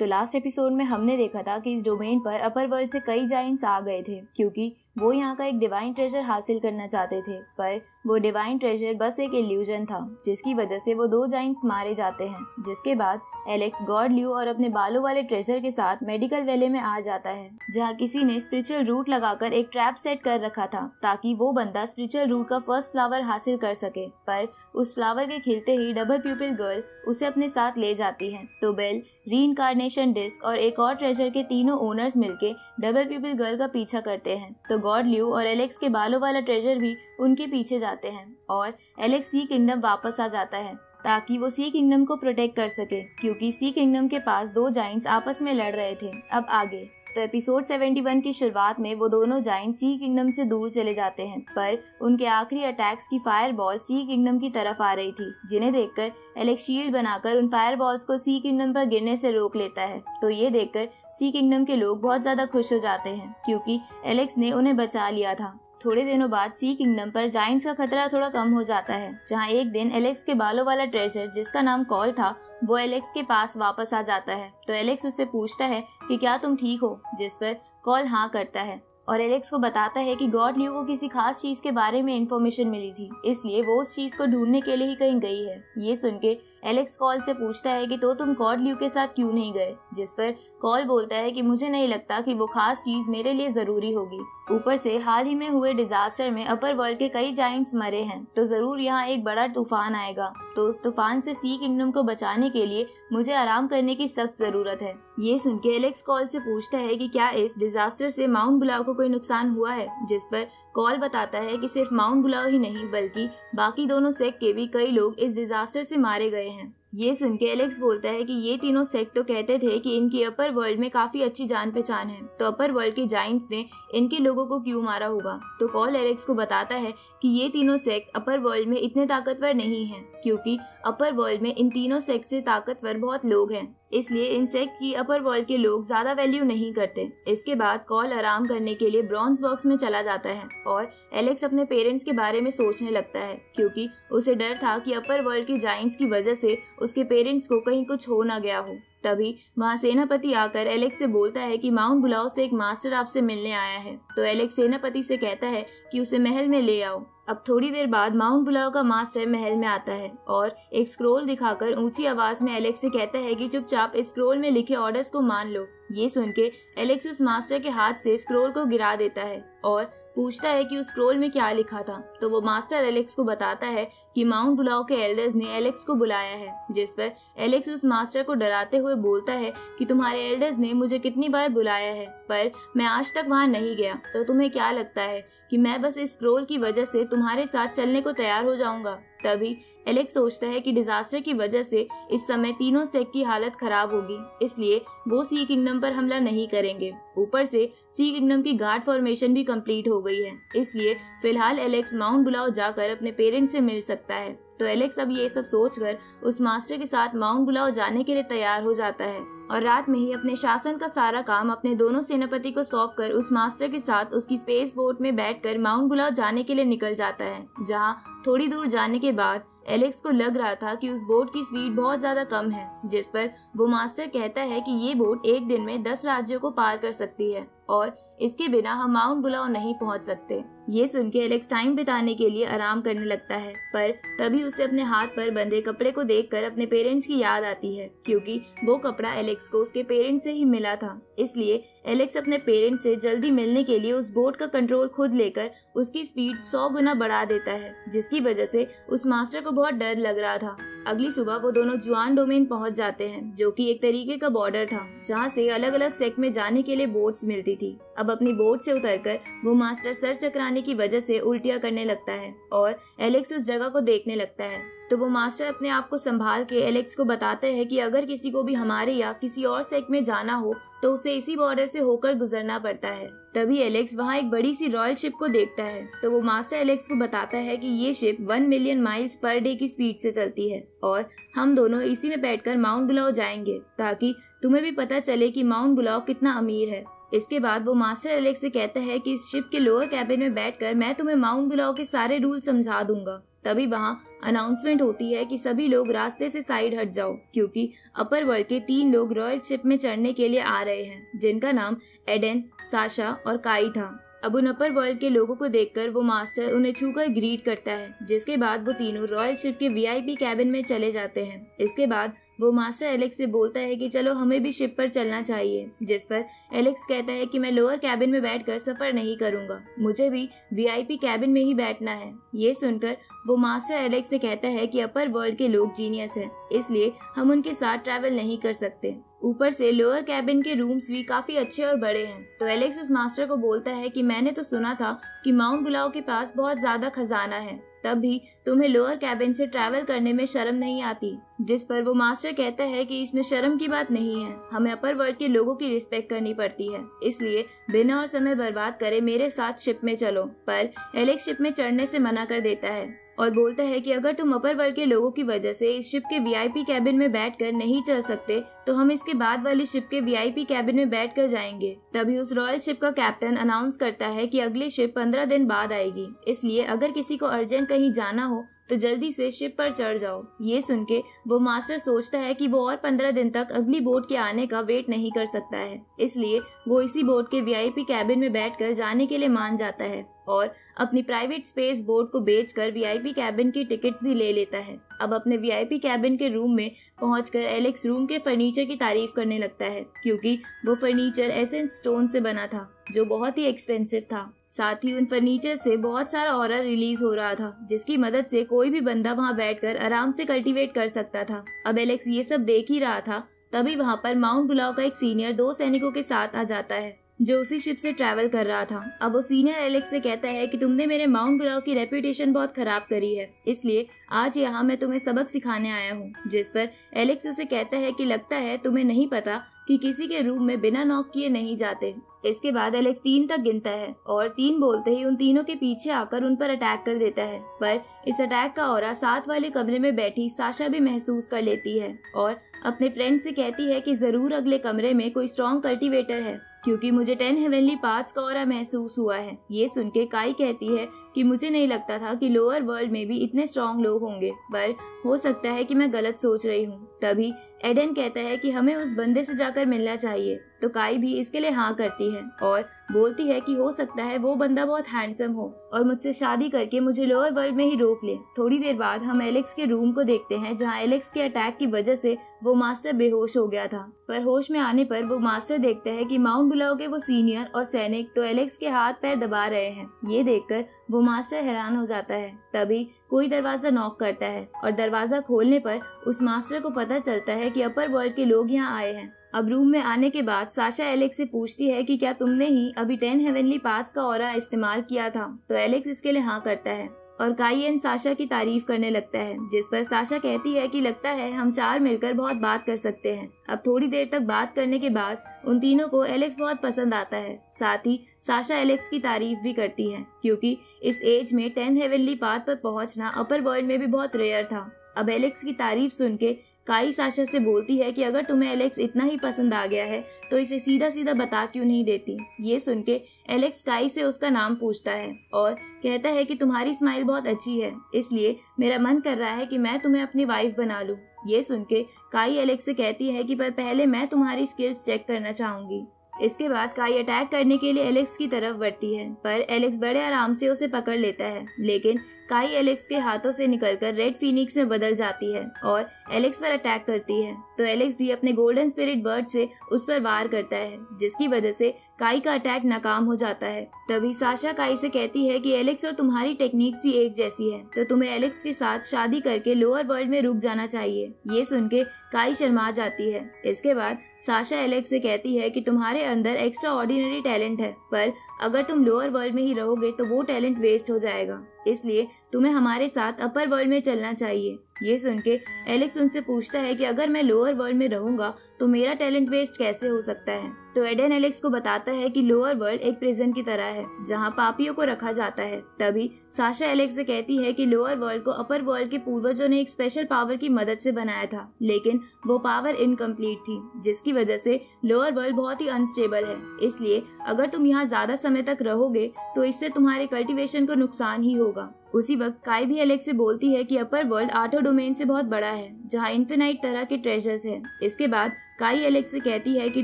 तो last episode में हमने देखा था कि इस डोमेन पर अपर वर्ल्ड से कई जाइंट्स आ गए थे क्योंकि वो यहाँ का एक डिवाइन ट्रेजर हासिल करना चाहते थे, पर वो डिवाइन ट्रेजर बस एक इल्यूजन था जिसकी वजह से वो 2 जाइंट्स मारे जाते हैं। जिसके बाद एलेक्स गॉड ल्यू और अपने बालों वाले ट्रेजर के साथ मेडिकल वैली में आ जाता है, जहाँ किसी ने स्पिरिचुअल रूट लगाकर एक ट्रैप सेट कर रखा था ताकि वो बंदा स्पिरिचुअल रूट का फर्स्ट फ्लावर हासिल कर सके। पर उस फ्लावर के खिलते ही डबल प्यूपिल गर्ल उसे अपने साथ ले जाती है। तो बेल, रीइंकार्नेशन डिस्क और एक और ट्रेजर के तीनों ओनर्स मिलके डबल प्यूपिल गर्ल का पीछा करते हैं। तो गॉड ल्यू और एलेक्स के बालों वाला ट्रेजर भी उनके पीछे जाते हैं और एलेक्स सी किंगडम वापस आ जाता है ताकि वो सी किंगडम को प्रोटेक्ट कर सके, क्योंकि सी किंगडम के पास 2 जाइंट्स आपस में लड़ रहे थे। अब आगे तो एपिसोड 71 की शुरुआत में वो दोनों जाइंट सी किंगडम से दूर चले जाते हैं, पर उनके आखिरी अटैक्स की फायर बॉल सी किंगडम की तरफ आ रही थी, जिन्हें देखकर एलेक्स शील्ड बनाकर उन फायर बॉल्स को सी किंगडम पर गिरने से रोक लेता है। तो ये देखकर सी किंगडम के लोग बहुत ज्यादा खुश हो जाते हैं क्योंकि एलेक्स ने उन्हें बचा लिया था। थोड़े दिनों बाद सी किंगडम पर जाइंट्स का खतरा थोड़ा कम हो जाता है, जहां एक दिन एलेक्स के बालों वाला ट्रेजर जिसका नाम कॉल था वो एलेक्स के पास वापस आ जाता है। तो एलेक्स उससे पूछता है कि क्या तुम ठीक हो, जिस पर कॉल हाँ करता है और एलेक्स को बताता है कि गॉड ल्यू को किसी खास चीज के बारे में इन्फॉर्मेशन मिली थी, इसलिए वो उस चीज को ढूंढने के लिए ही कहीं गई है। ये सुन के एलेक्स कॉल से पूछता है कि तो तुम गॉड ल्यू के साथ क्यों नहीं गए, जिस पर कॉल बोलता है कि मुझे नहीं लगता कि वो खास चीज मेरे लिए जरूरी होगी। ऊपर से हाल ही में हुए डिजास्टर में अपर वर्ल्ड के कई जाइंट्स मरे हैं, तो जरूर यहाँ एक बड़ा तूफान आएगा, तो उस तूफान से सी किंगडम को बचाने के लिए मुझे आराम करने की सख्त जरूरत है। ये सुन के एलेक्स कॉल से पूछता है कि क्या इस डिजास्टर से माउंट बुलाव को कोई नुकसान हुआ है, जिस पर कॉल बताता है कि सिर्फ माउंट बुलाव ही नहीं बल्कि बाकी दोनों सेक्ट के भी कई लोग इस डिजास्टर से मारे गए हैं। ये सुन के एलेक्स बोलता है कि ये तीनों सेक्ट तो कहते थे कि इनकी अपर वर्ल्ड में काफी अच्छी जान पहचान है, तो अपर वर्ल्ड के जाइंट्स ने इनके लोगों को क्यों मारा होगा। तो कॉल एलेक्स को बताता है कि ये तीनों सेक्ट अपर वर्ल्ड में इतने ताकतवर नहीं हैं, क्योंकि अपर वर्ल्ड में इन तीनों सेक्ट से ताकतवर बहुत लोग हैं, इसलिए इन सेक्ट की अपर वर्ल्ड के लोग ज्यादा वैल्यू नहीं करते। इसके बाद कॉल आराम करने के लिए ब्रॉन्ज बॉक्स में चला जाता है और एलेक्स अपने पेरेंट्स के बारे में सोचने लगता है, क्योंकि उसे डर था कि अपर वर्ल्ड के जाइंट्स की वजह से उसके पेरेंट्स को कहीं कुछ हो ना गया हो। तभी वहाँ सेनापति आकर एलेक्स से बोलता है कि माउंट बुलाव से एक मास्टर आपसे मिलने आया है। तो एलेक्स सेनापति से कहता है कि उसे महल में ले आओ। अब थोड़ी देर बाद माउंट बुलाव का मास्टर महल में आता है और एक स्क्रोल दिखाकर ऊंची आवाज में एलेक्स से कहता है कि चुपचाप इस स्क्रोल में लिखे ऑर्डर्स को मान लो। ये सुन के एलेक्स उस मास्टर के हाथ से स्क्रोल को गिरा देता है और पूछता है कि उस स्क्रोल में क्या लिखा था। तो वो मास्टर एलेक्स को बताता है कि माउंट बुलाव के एल्डर्स ने एलेक्स को बुलाया है, जिस पर एलेक्स उस मास्टर को डराते हुए बोलता है कि तुम्हारे एल्डर्स ने मुझे कितनी बार बुलाया है, पर मैं आज तक वहाँ नहीं गया, तो तुम्हें क्या लगता है कि मैं बस इस स्क्रोल की वजह से तुम्हारे साथ चलने को तैयार हो जाऊंगा। तभी एलेक्स सोचता है कि डिजास्टर की वजह से इस समय तीनों सेक्ट की हालत खराब होगी, इसलिए वो सी किंगडम पर हमला नहीं करेंगे। ऊपर से सी किंगडम की गार्ड फॉर्मेशन भी कंप्लीट हो गई है, इसलिए फिलहाल एलेक्स माउंट बुलाव जाकर अपने पेरेंट्स से मिल सकता है। तो एलेक्स अब ये सब सोचकर उस मास्टर के साथ माउंट बुलाव जाने के लिए तैयार हो जाता है और रात में ही अपने शासन का सारा काम अपने दोनों सेनापति को सौंपकर उस मास्टर के साथ उसकी स्पेस बोट में बैठकर माउंट बुलाव जाने के लिए निकल जाता है। जहाँ थोड़ी दूर जाने के बाद एलेक्स को लग रहा था कि उस बोट की स्पीड बहुत ज्यादा कम है, जिस पर वो मास्टर कहता है कि ये बोट एक दिन में 10 राज्यों को पार कर सकती है और इसके बिना हम माउंट बुलाव नहीं पहुंच सकते। ये सुन के एलेक्स टाइम बिताने के लिए आराम करने लगता है, पर तभी उसे अपने हाथ पर बंधे कपड़े को देखकर अपने पेरेंट्स की याद आती है, क्योंकि वो कपड़ा एलेक्स को उसके पेरेंट्स से ही मिला था। इसलिए एलेक्स अपने पेरेंट्स से जल्दी मिलने के लिए उस बोट का कंट्रोल खुद लेकर उसकी स्पीड 100 गुना बढ़ा देता है, जिसकी वजह से उस मास्टर को बहुत डर लग रहा था। अगली सुबह वो दोनों जुआन डोमेन पहुंच जाते हैं, जो कि एक तरीके का बॉर्डर था, जहां से अलग अलग सेक्ट में जाने के लिए बोट्स मिलती थी। अब अपनी बोट से उतरकर वो मास्टर सर चकराने की वजह से उल्टियां करने लगता है और एलेक्स उस जगह को देखने लगता है। तो वो मास्टर अपने आप को संभाल के एलेक्स को बताते हैं कि अगर किसी को भी हमारे या किसी और सेक्ट में जाना हो तो उसे इसी बॉर्डर से होकर गुजरना पड़ता है। तभी एलेक्स वहाँ एक बड़ी सी रॉयल शिप को देखता है, तो वो मास्टर एलेक्स को बताता है कि ये ship 1 million miles per day की स्पीड से चलती है और हम दोनों इसी में बैठकर माउंट बुलाव जाएंगे, ताकि तुम्हें भी पता चले कि माउंट बुलाव कितना अमीर है। इसके बाद वो मास्टर एलेक्स से कहता है कि इस शिप के लोअर कैबिन में बैठकर मैं तुम्हें माउंट बुलाव के सारे रूल समझा दूंगा। तभी वहाँ अनाउंसमेंट होती है कि सभी लोग रास्ते से साइड हट जाओ, क्योंकि अपर वर्ल्ड के 3 लोग रॉयल शिप में चढ़ने के लिए आ रहे हैं, जिनका नाम एडन, साशा और काई था। अब उन अपर वर्ल्ड के लोगों को देखकर वो मास्टर उन्हें छूकर ग्रीट करता है, जिसके बाद वो तीनों रॉयल शिप के वीआईपी कैबिन में चले जाते हैं। इसके बाद वो मास्टर एलेक्स से बोलता है कि चलो हमें भी शिप पर चलना चाहिए, जिस पर एलेक्स कहता है कि मैं लोअर कैबिन में बैठकर सफर नहीं करूंगा, मुझे भी वीआईपी कैबिन में ही बैठना है। ये सुनकर वो मास्टर एलेक्स से कहता है कि अपर वर्ल्ड के लोग जीनियस हैं, इसलिए हम उनके साथ ट्रैवल नहीं कर सकते। ऊपर से लोअर कैबिन के रूम्स भी काफी अच्छे और बड़े हैं। तो एलेक्स इस मास्टर को बोलता है कि मैंने तो सुना था कि माउंट गुलाव के पास बहुत ज्यादा खजाना है, तब भी तुम्हें लोअर कैबिन से ट्रैवल करने में शर्म नहीं आती। जिस पर वो मास्टर कहता है कि इसमें शर्म की बात नहीं है, हमें अपर वर्ल्ड के लोगों की रिस्पेक्ट करनी पड़ती है, इसलिए बिना और समय बर्बाद करे मेरे साथ शिप में चलो। पर एलेक्स शिप में चढ़ने से मना कर देता है और बोलता है कि अगर तुम अपर वर्ल्ड के लोगों की वजह से इस शिप के वीआईपी कैबिन में बैठकर नहीं चल सकते तो हम इसके बाद वाली शिप के वीआईपी कैबिन में बैठकर जाएंगे। तभी उस रॉयल शिप का कैप्टन अनाउंस करता है कि अगली शिप 15 दिन बाद आएगी, इसलिए अगर किसी को अर्जेंट कहीं जाना हो तो जल्दी से शिप पर चढ़ जाओ। ये सुन के वो मास्टर सोचता है कि वो और 15 दिन तक अगली बोट के आने का वेट नहीं कर सकता है, इसलिए वो इसी बोट के वीआईपी कैबिन में बैठकर जाने के लिए मान जाता है और अपनी प्राइवेट स्पेस बोट को बेचकर वीआईपी कैबिन की टिकट्स भी ले लेता है। अब अपने वीआईपी कैबिन के रूम में पहुंचकर एलेक्स रूम के फर्नीचर की तारीफ करने लगता है, क्योंकि वो फर्नीचर एसेंस स्टोन से बना था जो बहुत ही एक्सपेंसिव था। साथ ही उन फर्नीचर से बहुत सारा ऑरा रिलीज हो रहा था, जिसकी मदद से कोई भी बंदा वहां बैठकर आराम से कल्टीवेट कर सकता था। अब एलेक्स ये सब देख ही रहा था, तभी वहां पर माउंट गुलाव का एक सीनियर 2 सैनिकों के साथ आ जाता है जो उसी शिप से ट्रैवल कर रहा था। अब वो सीनियर एलेक्स से कहता है कि तुमने मेरे माउंट गुलाव की रेपुटेशन बहुत खराब करी है, इसलिए आज यहाँ मैं तुम्हें सबक सिखाने आया हूँ। जिस पर एलेक्स उसे कहता है कि लगता है तुम्हें नहीं पता कि किसी के रूम में बिना नॉक किए नहीं जाते। इसके बाद एलेक्स 3 तक गिनता है और 3 बोलते ही उन तीनों के पीछे आकर उन पर अटैक कर देता है। पर इस अटैक का ऑरा साथ वाले कमरे में बैठी साशा भी महसूस कर लेती है और अपने फ्रेंड से कहती है कि जरूर अगले कमरे में कोई स्ट्रॉन्ग कल्टीवेटर है, क्योंकि मुझे 10 हेवनली पाथ्स का ऑरा महसूस हुआ है। ये सुन के काई कहती है कि मुझे नहीं लगता था कि लोअर वर्ल्ड में भी इतने स्ट्रॉन्ग लोग होंगे, पर हो सकता है कि मैं गलत सोच रही हूँ। तभी एडन कहता है कि हमें उस बंदे से जाकर मिलना चाहिए, तो काई भी इसके लिए हाँ करती है और बोलती है कि हो सकता है वो बंदा बहुत हैंडसम हो और मुझसे शादी करके मुझे लोअर वर्ल्ड में ही रोक ले। थोड़ी देर बाद हम एलेक्स के रूम को देखते हैं, जहाँ एलेक्स के अटैक की वजह से वो मास्टर बेहोश हो गया था। पर होश में आने पर वो मास्टर देखता है कि माउंट गुलाव के वो सीनियर और सैनिक तो एलेक्स के हाथ पैर दबा रहे हैं। ये देखकर वो मास्टर हैरान हो जाता है। तभी कोई दरवाजा नॉक करता है और दरवाजा खोलने पर उस मास्टर को पता चलता है कि अपर वर्ल्ड के लोग यहाँ आए हैं। अब रूम में आने के बाद साशा एलेक्स से पूछती है कि क्या तुमने ही अभी 10 हेवनली पाथ्स का ऑरा इस्तेमाल किया था, तो एलेक्स इसके लिए हाँ करता है और काई एंड साशा की तारीफ करने लगता है। जिस पर साशा कहती है कि लगता है हम 4 मिलकर बहुत बात कर सकते हैं। अब थोड़ी देर तक बात करने के बाद उन तीनों को एलेक्स बहुत पसंद आता है। साथ ही साशा एलेक्स की तारीफ भी करती है, क्योंकि इस एज में 10 हेवनली पाथ पर पहुंचना अपर वर्ल्ड में भी बहुत रेयर था। अब एलेक्स की तारीफ सुन के काई साशा से बोलती है कि अगर तुम्हें एलेक्स इतना ही पसंद आ गया है तो इसे सीधा सीधा बता क्यों नहीं देती। ये सुन के एलेक्स काई से उसका नाम पूछता है और कहता है कि तुम्हारी स्माइल बहुत अच्छी है, इसलिए मेरा मन कर रहा है कि मैं तुम्हें अपनी वाइफ बना लूं। ये सुन के काई एलेक्स से कहती है कि पर पहले मैं तुम्हारी स्किल्स चेक करना चाहूंगी। इसके बाद काई अटैक करने के लिए एलेक्स की तरफ बढ़ती है, पर एलेक्स बड़े आराम से उसे पकड़ लेता है, लेकिन काई एलेक्स के हाथों से निकलकर रेड फीनिक्स में बदल जाती है और एलेक्स पर अटैक करती है। तो एलेक्स भी अपने गोल्डन स्पिरिट बर्ड से उस पर वार करता है, जिसकी वजह से काई का अटैक नाकाम हो जाता है। तभी साशा काई से कहती है कि एलेक्स और तुम्हारी टेक्निक्स भी एक जैसी है, तो तुम्हें एलेक्स के साथ शादी करके लोअर वर्ल्ड में रुक जाना चाहिए। ये सुन के काई शर्मा जाती है। इसके बाद साशा एलेक्स से कहती है कि तुम्हारे अंदर एक्स्ट्रा ऑर्डिनरी टैलेंट है, पर अगर तुम लोअर वर्ल्ड में ही रहोगे तो वो टैलेंट वेस्ट हो जाएगा, इसलिए तुम्हें हमारे साथ अपर वर्ल्ड में चलना चाहिए। ये सुन के एलेक्स उनसे पूछता है कि अगर मैं लोअर वर्ल्ड में रहूंगा तो मेरा टैलेंट वेस्ट कैसे हो सकता है। तो एडन एलेक्स को बताता है कि लोअर वर्ल्ड एक प्रिजन की तरह है जहां पापियों को रखा जाता है। तभी साशा एलेक्स से कहती है कि लोअर वर्ल्ड को अपर वर्ल्ड के पूर्वजों ने एक स्पेशल पावर की मदद से बनाया था, लेकिन वो पावर इनकम्प्लीट थी, जिसकी वजह से लोअर वर्ल्ड बहुत ही अनस्टेबल है। इसलिए अगर तुम यहाँ ज्यादा समय तक रहोगे तो इससे तुम्हारे कल्टीवेशन को नुकसान ही होगा। उसी वक्त काई भी एलेक्स से बोलती है कि अपर वर्ल्ड 8 डोमेन से बहुत बड़ा है जहाँ इन्फिनाइट तरह के ट्रेजर्स है। इसके बाद काई एलेक्स से कहती है कि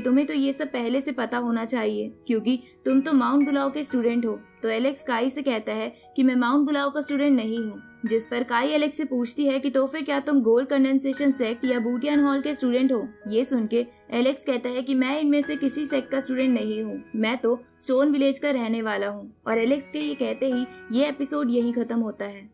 तुम्हें तो ये सब पहले से पता होना चाहिए क्योंकि तुम तो माउंट बुलाओ के स्टूडेंट हो। तो एलेक्स काई से कहता है कि मैं माउंट बुलाओ का स्टूडेंट नहीं हूँ, जिस पर काई एलेक्स से पूछती है कि तो फिर क्या तुम गोल्ड कंडेंसेशन सेक्ट या बूटियन हॉल के स्टूडेंट हो। ये सुन के एलेक्स कहता है कि मैं इनमें से किसी सेक्ट का स्टूडेंट नहीं हूँ, मैं तो स्टोन विलेज का रहने वाला हूँ। और एलेक्स के ये कहते ही ये एपिसोड यहीं खत्म होता है।